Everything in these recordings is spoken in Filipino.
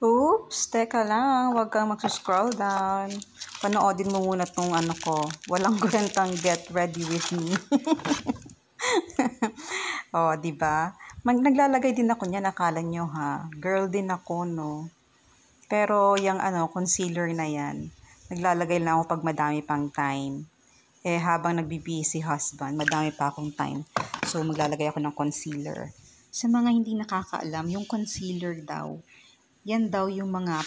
Oops, teka lang, huwag kang mag-scroll down. Panoodin mo muna tong ano ko. Walang kwentang get ready with me. Oh, di ba? Naglalagay din ako niyan, akala nyo ha. Girl din ako, no. Pero yung concealer na yan, naglalagay lang ako pag madami pang time. Eh, habang nagbibisi husband, madami pa akong time. So, maglalagay ako ng concealer. Sa mga hindi nakakaalam, yung concealer daw, yan daw yung mga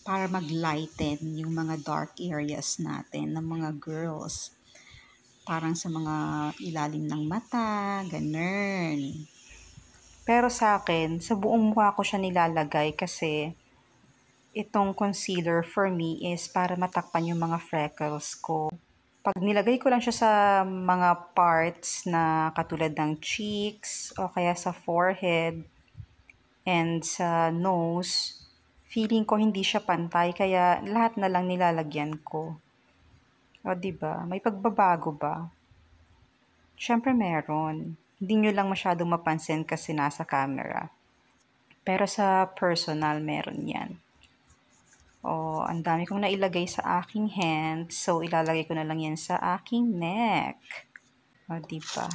para mag-lighten yung mga dark areas natin ng mga girls. Parang sa mga ilalim ng mata, ganun. Pero sa akin, sa buong mukha ko siya nilalagay kasi itong concealer for me is para matakpan yung mga freckles ko. Pag nilagay ko lang siya sa mga parts na katulad ng cheeks o kaya sa forehead and sa nose, feeling ko hindi siya pantay kaya lahat na lang nilalagyan ko. O diba? May pagbabago ba? Siyempre meron. Hindi nyo lang masyadong mapansin kasi nasa camera. Pero sa personal, meron yan. O, ang dami kong nailagay sa aking hand. So, ilalagay ko na lang yan sa aking neck. O, diba?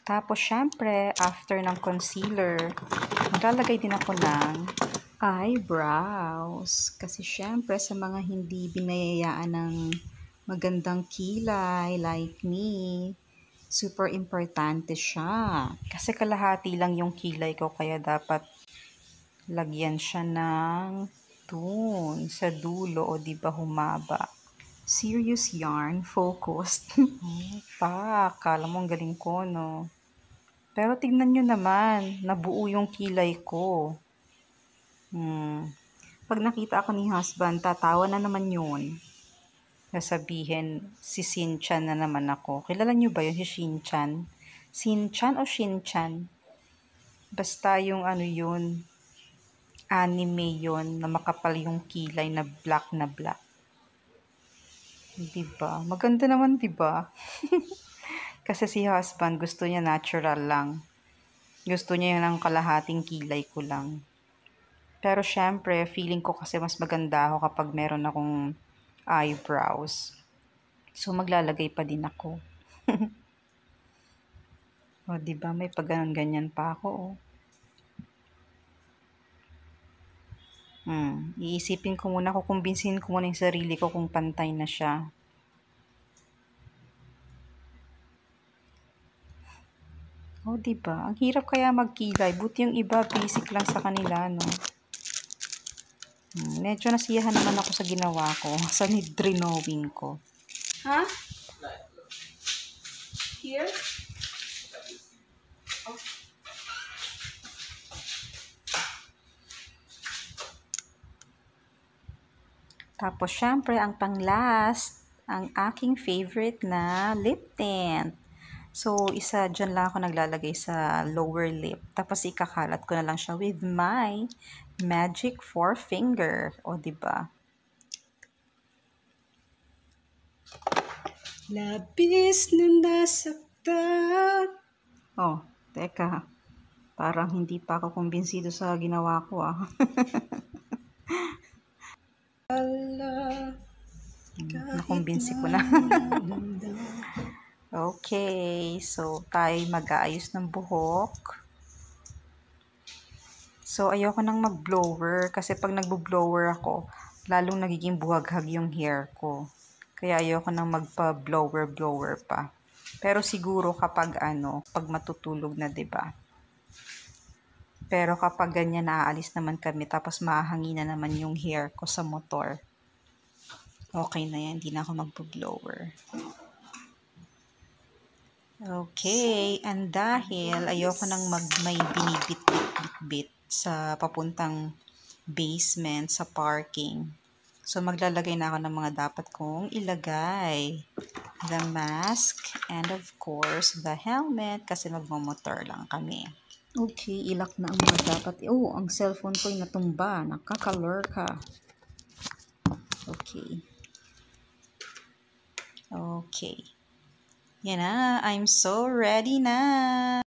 Tapos, syempre, after ng concealer, maglalagay din ako ng eyebrows. Kasi, syempre, sa mga hindi binayayaan ng magandang kilay like me, super importante siya. Kasi kalahati lang yung kilay ko, kaya dapat lagyan siya ng dun sa dulo o diba humaba. Serious yarn, focused. Kala mo ang galing ko, no? Pero tignan nyo naman, nabuo yung kilay ko. Pag nakita ako ni husband, tatawa na naman yun. Sasabihin, si Shin-chan na naman ako. Kilala nyo ba yun, si Shin-chan? Shin-chan o Shin-chan? Basta yung yun, anime yun, na makapal yung kilay na black. Diba? Maganda naman, diba? Kasi si husband, gusto niya natural lang. Gusto niya yung kalahating kilay ko lang. Pero syempre, feeling ko kasi mas maganda ako kapag meron akong eyebrows. So, maglalagay pa din ako. O, diba? May pag-ganyan pa ako, oh. Iisipin ko muna, kukumbinsin ko muna yung sarili ko kung pantay na siya. Oh, diba? Ang hirap kaya magkilay. Buti yung iba, basic lang sa kanila, no? Medyo nasiyahan naman ako sa ginawa ko, sa nidrinowing ko. Huh? Here? Oh. Tapos, syempre, ang pang-last, ang aking favorite na lip tint. So, isa dyan lang ako naglalagay sa lower lip. Tapos, ikakalat ko na lang siya with my magic forefinger. O, diba? Labis na nasaktan. Oh, teka. Parang hindi pa ako kumbinsido sa ginawa ko, ah. Nakumbinsi ko na. Okay, so tayo mag-aayos ng buhok. So, ayoko nang mag-blower kasi pag nagbo-blower ako, lalong nagiging buhaghag yung hair ko. Kaya ayoko nang magpa-blower pa. Pero siguro kapag pag matutulog na, 'di ba? Pero kapag ganyan naaalis naman kami tapos mahahangin na naman yung hair ko sa motor, okay na yan, hindi na ako magpo-blower. Okay, and dahil ayoko nang may binibit-bit sa papuntang basement, sa parking. So, maglalagay na ako ng mga dapat kong ilagay. The mask and of course, the helmet kasi magmamotor lang kami. Okay, ilak na ang mga dapat. Oh, ang cellphone ko ay natumba. Nakakalur ka. Okay. Okay. Yan na, I'm so ready na.